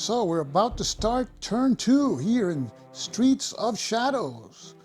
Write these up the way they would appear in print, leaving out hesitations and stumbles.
So we're about to start turn 2 here in Streets of Shadows.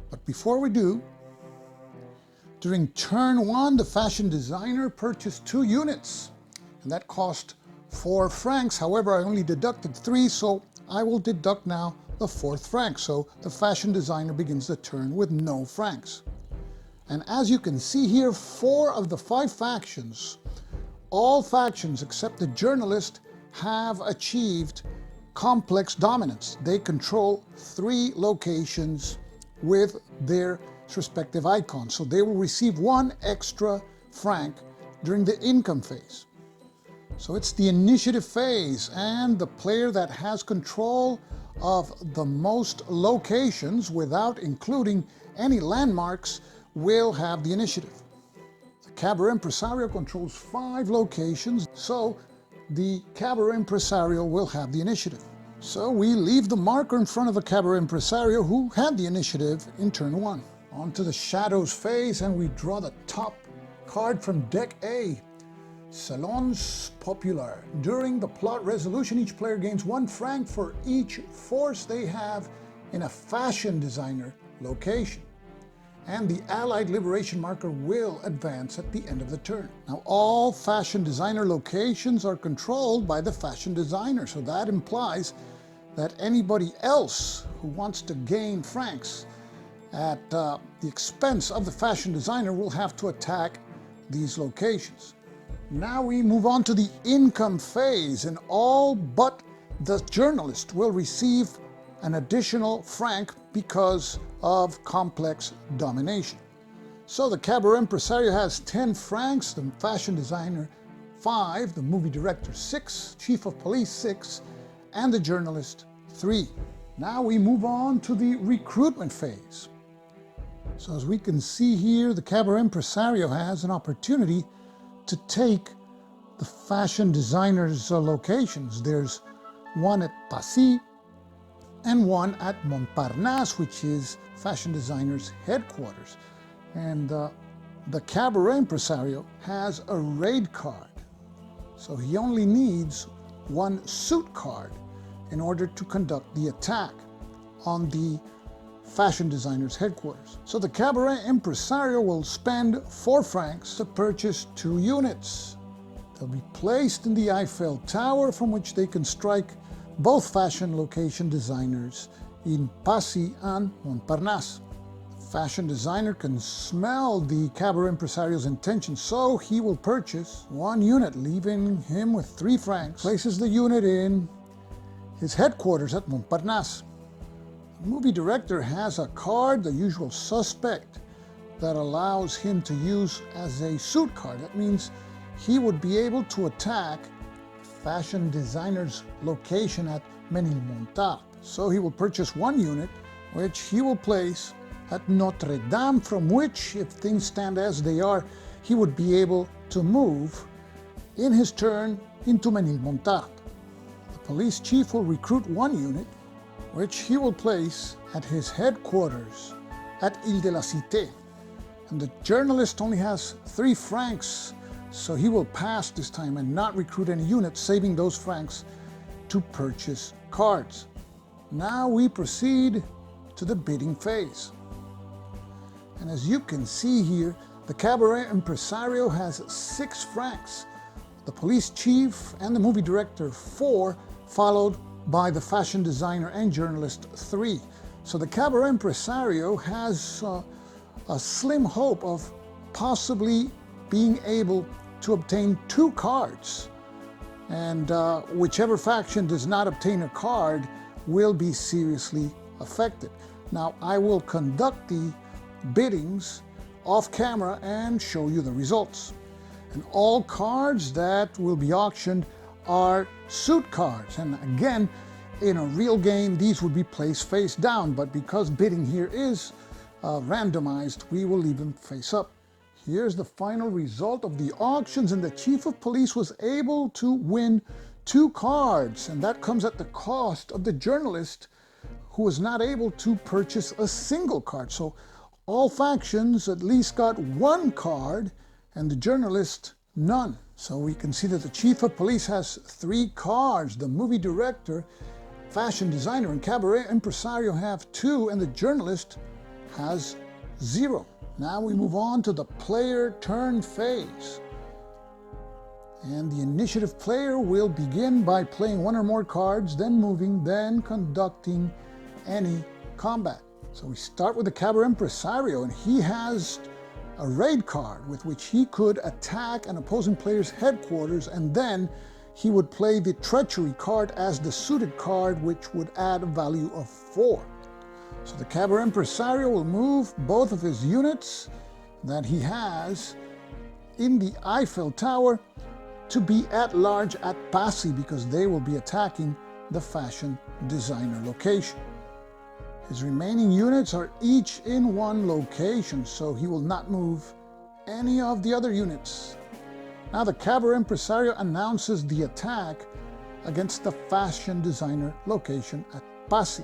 But before we do, during turn 1, the fashion designer purchased 2 units, and that cost 4 francs. However, I only deducted 3, so I will deduct now the 4th franc. So the fashion designer begins the turn with no francs. And as you can see here, 4 of the 5 factions, all factions except the journalist, have achieved complex dominance. They control 3 locations with their respective icons. So they will receive 1 extra franc during the income phase. So it's the initiative phase, and the player that has control of the most locations without including any landmarks will have the initiative. The Cabaret Impresario controls 5 locations, so the Cabaret Impresario will have the initiative. So we leave the marker in front of the Cabaret Impresario, who had the initiative in turn 1. On to the Shadows phase, and we draw the top card from deck A, Salons Populaires. During the plot resolution, each player gains 1 franc for each force they have in a fashion designer location, and the Allied Liberation marker will advance at the end of the turn. Now, all fashion designer locations are controlled by the fashion designer, so that implies that anybody else who wants to gain francs at the expense of the fashion designer will have to attack these locations. Now we move on to the income phase, and all but the journalist will receive an additional franc because of complex domination. So the Cabaret Impresario has 10 francs, the fashion designer 5, the movie director 6, chief of police 6, and the journalist 3. Now we move on to the recruitment phase. So as we can see here, the Cabaret Impresario has an opportunity to take the fashion designer's locations. There's one at Passy and one at Montparnasse, which is fashion designer's headquarters. And the Cabaret Impresario has a raid card, so he only needs 1 suit card in order to conduct the attack on the fashion designer's headquarters. So the Cabaret Impresario will spend 4 francs to purchase 2 units. They'll be placed in the Eiffel Tower, from which they can strike both fashion location designers in Passy and Montparnasse. The fashion designer can smell the Cabaret Impresario's intentions, so he will purchase 1 unit, leaving him with 3 francs, places the unit in his headquarters at Montparnasse. The movie director has a card, the usual suspect, that allows him to use as a suit card. That means he would be able to attack fashion designer's location at Ménilmontant. So he will purchase 1 unit, which he will place at Notre Dame, from which, if things stand as they are, he would be able to move in his turn into Ménilmontant. The police chief will recruit 1 unit, which he will place at his headquarters at Ile de la Cité. And the journalist only has 3 francs, so he will pass this time and not recruit any units, saving those francs to purchase cards. Now we proceed to the bidding phase. And as you can see here, the Cabaret Impresario has 6 francs, the police chief and the movie director 4, followed by the fashion designer and journalist 3. So the Cabaret Impresario has a slim hope of possibly being able to obtain 2 cards, and whichever faction does not obtain a card will be seriously affected. Now, I will conduct the biddings off camera and show you the results. And all cards that will be auctioned are suit cards, and again, in a real game these would be placed face down, but because bidding here is randomized, we will leave them face up. Here's the final result of the auctions, and the chief of police was able to win 2 cards, and that comes at the cost of the journalist, who was not able to purchase a single card. So all factions at least got 1 card, and the journalist none. So we can see that the chief of police has 3 cards, the movie director, fashion designer, and cabaret impresario have 2, and the journalist has 0. Now we move on to the player turn phase. And the initiative player will begin by playing 1 or more cards, then moving, then conducting any combat. So we start with the cabaret impresario, and he has a raid card with which he could attack an opposing player's headquarters, and then he would play the treachery card as the suited card, which would add a value of 4. So the cabaret impresario will move both of his units that he has in the Eiffel Tower to be at large at Passy, because they will be attacking the fashion designer location. His remaining units are each in 1 location, so he will not move any of the other units. Now the cabaret impresario announces the attack against the fashion designer location at Passy.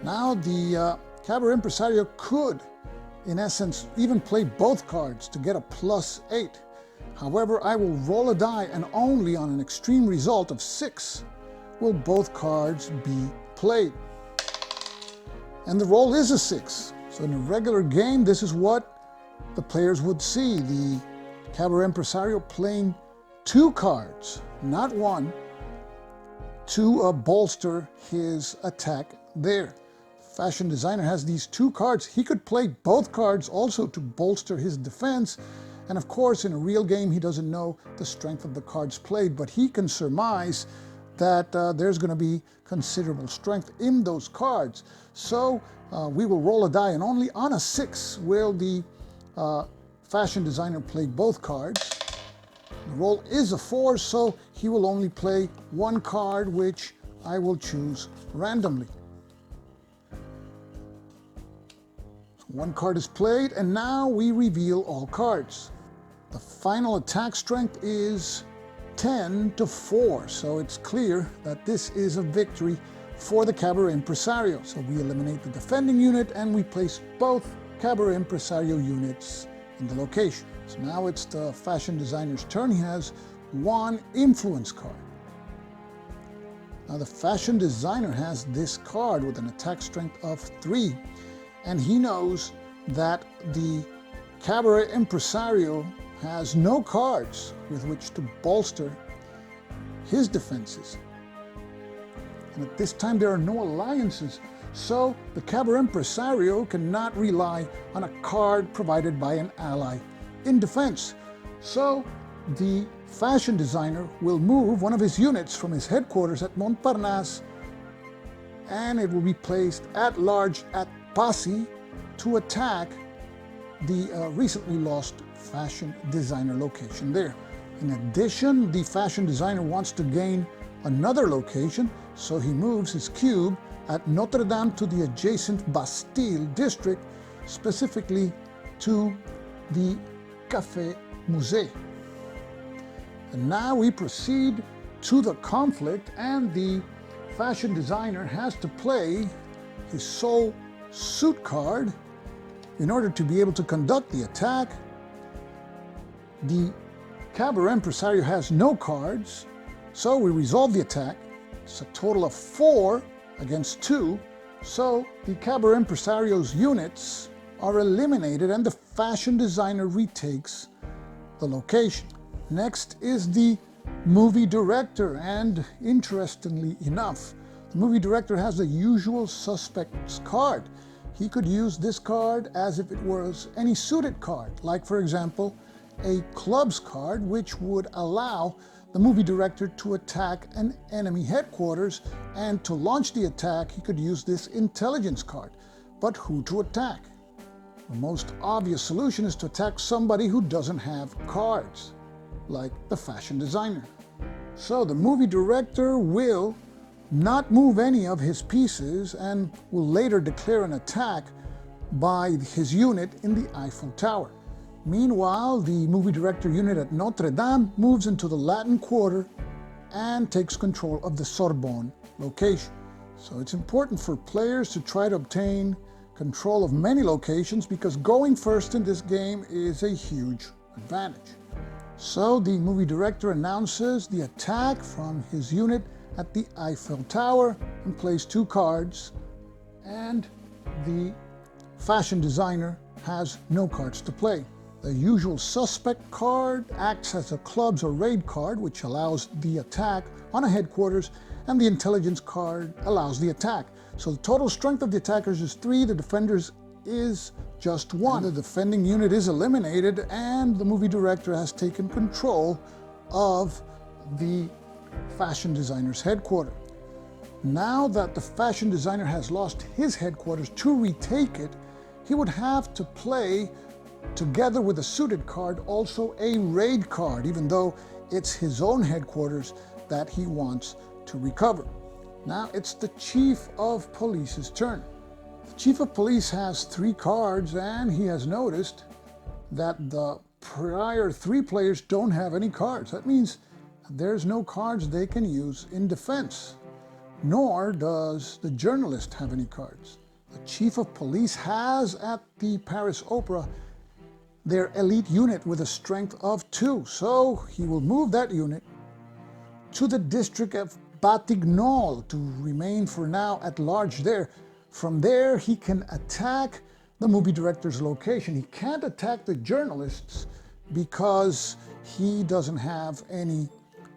Now the cabaret impresario could, in essence, even play both cards to get a +8. However, I will roll a die, and only on an extreme result of 6 will both cards be played. And the roll is a 6. So in a regular game, this is what the players would see. The cabaret impresario playing 2 cards, not 1, to bolster his attack there. Fashion designer has these 2 cards. He could play both cards also to bolster his defense. And of course, in a real game, he doesn't know the strength of the cards played, but he can surmise that there's going to be considerable strength in those cards. So we will roll a die, and only on a 6 will the fashion designer play both cards. The roll is a 4, so he will only play 1 card, which I will choose randomly. So 1 card is played, and now we reveal all cards. The final attack strength is 10-4, so it's clear that this is a victory for the cabaret impresario. So we eliminate the defending unit, and we place both cabaret impresario units in the location. So now it's the fashion designer's turn. He has 1 influence card. Now the fashion designer has this card with an attack strength of 3, and he knows that the cabaret impresario has no cards with which to bolster his defenses. And at this time there are no alliances, so the cabaret impresario cannot rely on a card provided by an ally in defense. So the fashion designer will move 1 of his units from his headquarters at Montparnasse, and it will be placed at large at Passy to attack the recently lost fashion designer location there. In addition, the fashion designer wants to gain another location, so he moves his cube at Notre Dame to the adjacent Bastille district, specifically to the Café Musée. And now we proceed to the conflict, and the fashion designer has to play his sole suit card in order to be able to conduct the attack. The cabaret impresario has no cards, so we resolve the attack. It's a total of 4 against 2, so the cabaret impresario's units are eliminated, and the fashion designer retakes the location. Next is the movie director, and interestingly enough, the movie director has the usual suspects card. He could use this card as if it was any suited card, like for example, a clubs card, which would allow the movie director to attack an enemy headquarters, and to launch the attack, he could use this intelligence card. But who to attack? The most obvious solution is to attack somebody who doesn't have cards, like the fashion designer. So the movie director will not move any of his pieces, and will later declare an attack by his unit in the Eiffel Tower. Meanwhile, the movie director unit at Notre Dame moves into the Latin Quarter and takes control of the Sorbonne location. So it's important for players to try to obtain control of many locations, because going first in this game is a huge advantage. So the movie director announces the attack from his unit at the Eiffel Tower and plays 2 cards, and the fashion designer has no cards to play. The usual suspect card acts as a clubs or raid card, which allows the attack on a headquarters, and the intelligence card allows the attack. So the total strength of the attackers is 3, the defenders is just 1. The defending unit is eliminated, and the movie director has taken control of the fashion designer's headquarters. Now that the fashion designer has lost his headquarters, to retake it, he would have to play, together with a suited card, also a raid card, even though it's his own headquarters that he wants to recover. Now it's the chief of police's turn. The chief of police has 3 cards, and he has noticed that the prior 3 players don't have any cards. That means there's no cards they can use in defense, nor does the journalist have any cards. The chief of police has at the Paris Opera their elite unit with a strength of 2, so he will move that unit to the district of Batignolles to remain for now at large there. From there, he can attack the movie director's location. He can't attack the journalists because he doesn't have any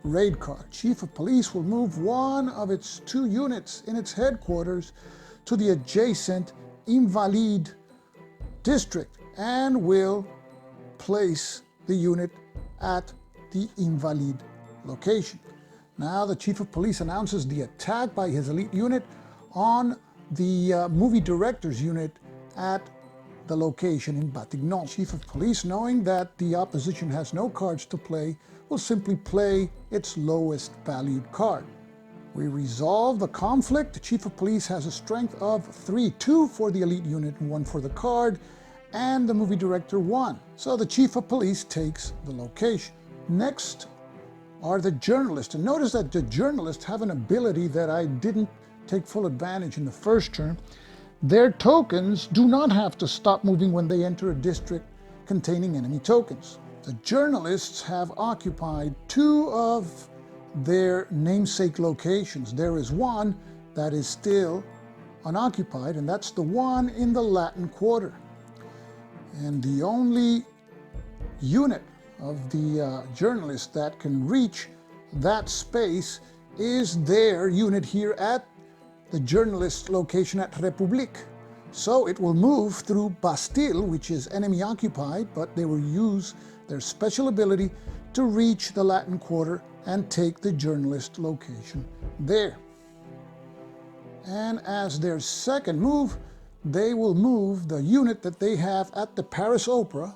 raid card. Chief of police will move one of its 2 units in its headquarters to the adjacent Invalides district and will place the unit at the Invalides location. Now the chief of police announces the attack by his elite unit on the movie director's unit at the location in Batignolles. Chief of police, knowing that the opposition has no cards to play, will simply play its lowest valued card. We resolve the conflict. The chief of police has a strength of 3, 2 for the elite unit and 1 for the card, and the movie director 1. So the chief of police takes the location. Next are the journalists. And notice that the journalists have an ability that I didn't take full advantage in the first turn. Their tokens do not have to stop moving when they enter a district containing enemy tokens. The journalists have occupied 2 of their namesake locations. There is one that is still unoccupied, and that's the one in the Latin Quarter. And the only unit of the journalists that can reach that space is their unit here at the journalist location at République. So it will move through Bastille, which is enemy occupied, but they will use their special ability to reach the Latin Quarter and take the journalist location there. And as their second move, they will move the unit that they have at the Paris Opera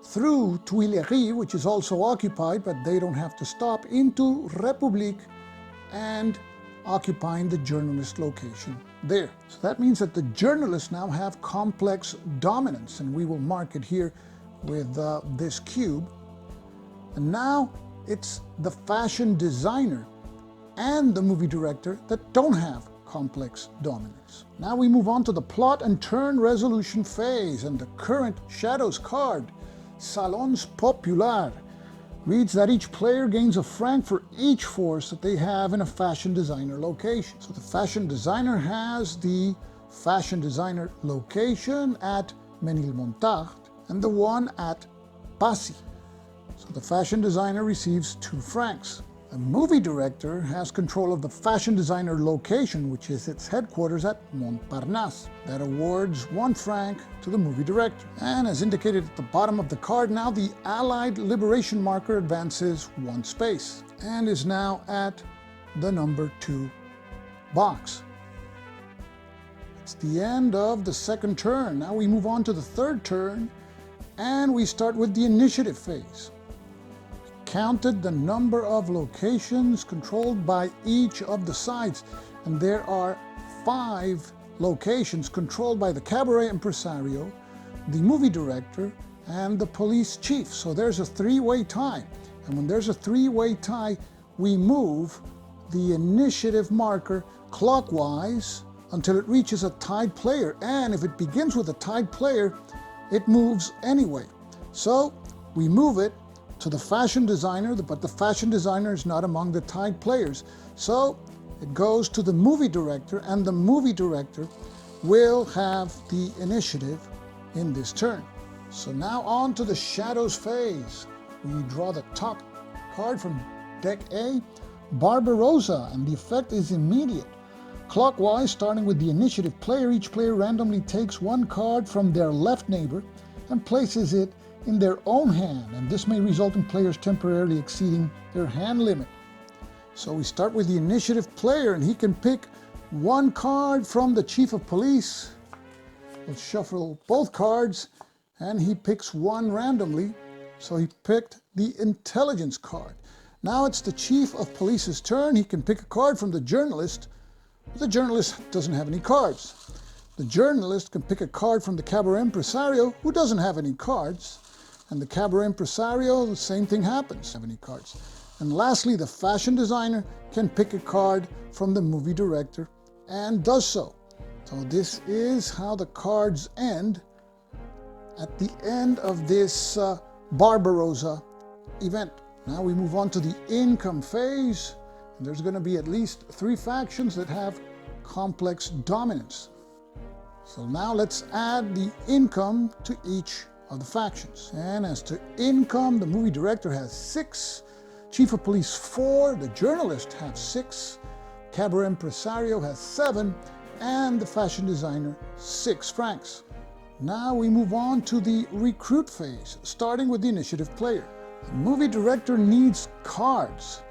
through Tuileries, which is also occupied, but they don't have to stop, into République and occupying the journalist location there. So that means that the journalists now have complex dominance, and we will mark it here with this cube. And now it's the fashion designer and the movie director that don't have complex dominance. Now we move on to the plot and turn resolution phase, and the current Shadows card, Salons Populaires, reads that each player gains a franc for each force that they have in a fashion designer location. So the fashion designer has the fashion designer location at Ménilmontant and the one at Passy. So the fashion designer receives 2 francs. The movie director has control of the fashion designer location, which is its headquarters at Montparnasse. That awards 1 franc to the movie director. And as indicated at the bottom of the card, now the Allied Liberation marker advances 1 space and is now at the number 2 box. It's the end of the second turn. Now we move on to the third turn, and we start with the initiative phase. Counted the number of locations controlled by each of the sides, and there are 5 locations controlled by the cabaret impresario, the movie director, and the police chief. So there's a 3-way tie, and when there's a 3-way tie, we move the initiative marker clockwise until it reaches a tied player, and if it begins with a tied player, it moves anyway. So we move it to the fashion designer, but the fashion designer is not among the tied players. So it goes to the movie director, and the movie director will have the initiative in this turn. So now on to the shadows phase. We draw the top card from deck A, Barbarossa, and the effect is immediate. Clockwise, starting with the initiative player, each player randomly takes one card from their left neighbor and places it in their own hand, and this may result in players temporarily exceeding their hand limit. So we start with the initiative player, and he can pick one card from the chief of police. We'll shuffle both cards, and he picks one randomly. So he picked the intelligence card. Now it's the chief of police's turn. He can pick a card from the journalist. The journalist doesn't have any cards. The journalist can pick a card from the cabaret impresario, who doesn't have any cards. And the cabaret impresario, the same thing happens, have any cards. And lastly, the fashion designer can pick a card from the movie director and does so. So this is how the cards end at the end of this Barbarossa event. Now we move on to the income phase. And there's going to be at least 3 factions that have complex dominance. So now let's add the income to each of the factions. And as to income, the movie director has 6, chief of police 4, the journalist has 6, cabaret impresario has 7, and the fashion designer 6 francs. Now we move on to the recruit phase, starting with the initiative player. The movie director needs cards.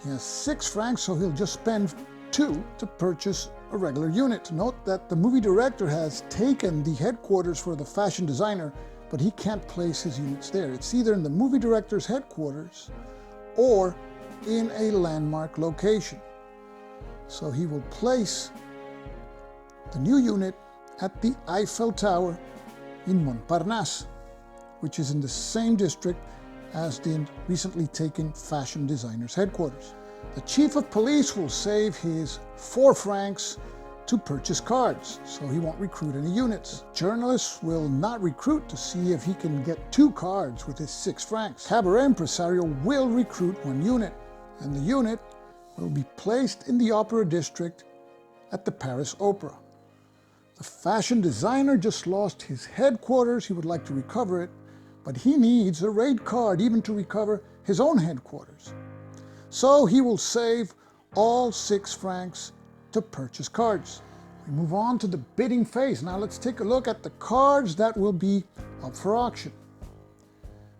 He has 6 francs, so he'll just spend 2 to purchase a regular unit. Note that the movie director has taken the headquarters for the fashion designer, but he can't place his units there. It's either in the movie director's headquarters or in a landmark location. So he will place the new unit at the Eiffel Tower in Montparnasse, which is in the same district as the recently taken fashion designer's headquarters. The chief of police will save his 4 francs to purchase cards, so he won't recruit any units. Journalists will not recruit to see if he can get 2 cards with his 6 francs. Cabaret impresario will recruit 1 unit, and the unit will be placed in the opera district at the Paris Opera. The fashion designer just lost his headquarters. He would like to recover it, but he needs a raid card even to recover his own headquarters. So he will save all 6 francs to purchase cards. We move on to the bidding phase. Now let's take a look at the cards that will be up for auction.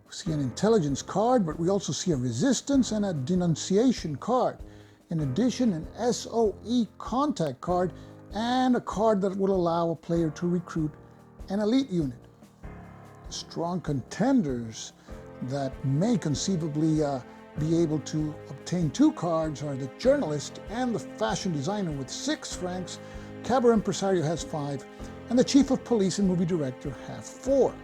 We see an intelligence card, but we also see a resistance and a denunciation card. In addition, an SOE contact card and a card that will allow a player to recruit an elite unit. Strong contenders that may conceivably be able to obtain 2 cards are the journalist and the fashion designer with 6 francs, cabaret impresario has 5, and the chief of police and movie director have 4.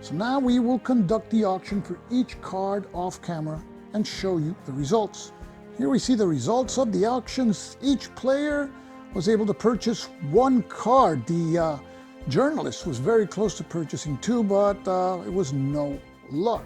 So now we will conduct the auction for each card off camera and show you the results. Here we see the results of the auctions. Each player was able to purchase 1 card. The journalist was very close to purchasing 2, but it was no luck.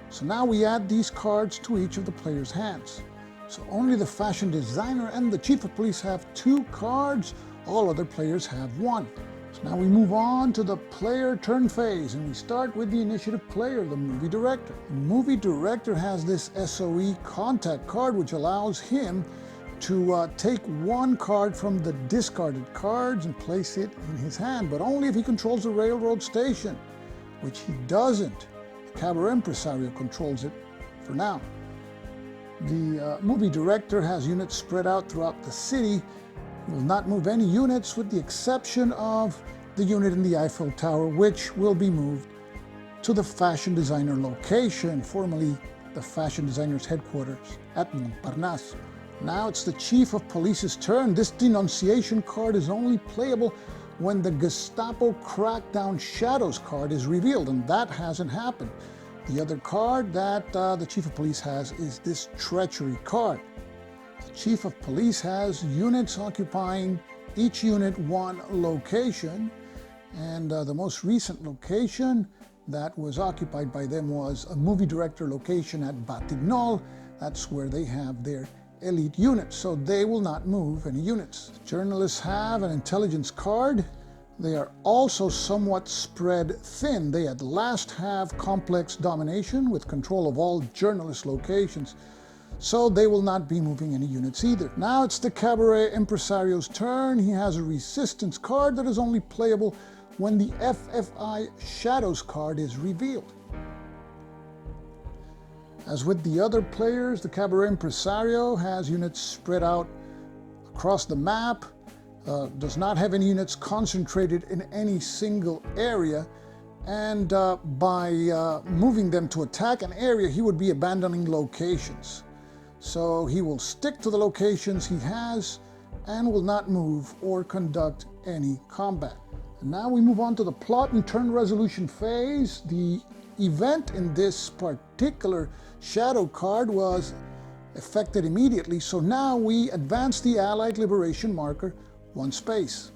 So now we add these cards to each of the players' hands. So only the fashion designer and the chief of police have 2 cards, all other players have 1. So now we move on to the player turn phase, and we start with the initiative player, the movie director. The movie director has this SOE contact card, which allows him to take 1 card from the discarded cards and place it in his hand, but only if he controls the railroad station, which he doesn't. The cabaret impresario controls it for now. The movie director has units spread out throughout the city. He will not move any units with the exception of the unit in the Eiffel Tower, which will be moved to the fashion designer location, formerly the fashion designer's headquarters at Montparnasse. Now it's the chief of police's turn. This denunciation card is only playable when the Gestapo Crackdown Shadows card is revealed, and that hasn't happened. The other card that the chief of police has is this treachery card. The chief of police has units occupying each unit 1 location, and the most recent location that was occupied by them was a movie director location at Batignolles. That's where they have their elite units, so they will not move any units. Journalists have an intelligence card. They are also somewhat spread thin. They at last have complex domination with control of all journalist locations, so they will not be moving any units either. Now it's the Cabaret Impresario's turn. He has a resistance card that is only playable when the FFI Shadows card is revealed. As with the other players, the Cabaret Impresario has units spread out across the map, does not have any units concentrated in any single area, and by moving them to attack an area, he would be abandoning locations. So he will stick to the locations he has and will not move or conduct any combat. And now we move on to the plot and turn resolution phase. The event in this particular shadow card was effected immediately, so now we advance the Allied liberation marker 1 space.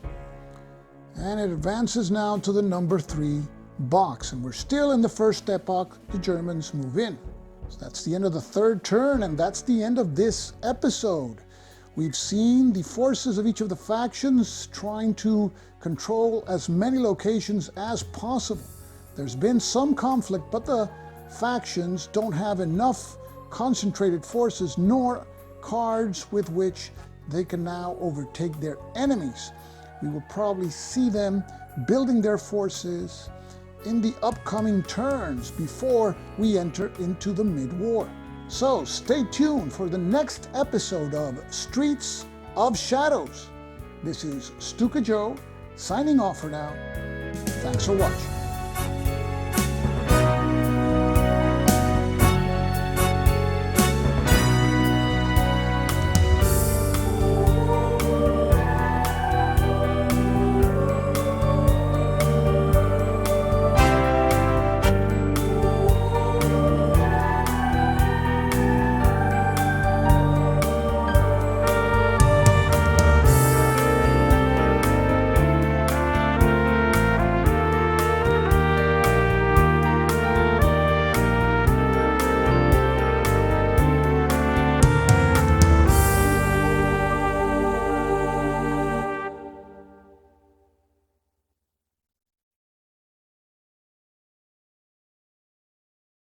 And it advances now to the number 3 box, and we're still in the first epoch. The Germans move in. So that's the end of the third turn, and that's the end of this episode. We've seen the forces of each of the factions trying to control as many locations as possible. There's been some conflict, but the factions don't have enough concentrated forces nor cards with which they can now overtake their enemies. We will probably see them building their forces in the upcoming turns before we enter into the mid-war. So stay tuned for the next episode of Streets of Shadows. This is Stuka Joe signing off for now. Thanks for watching.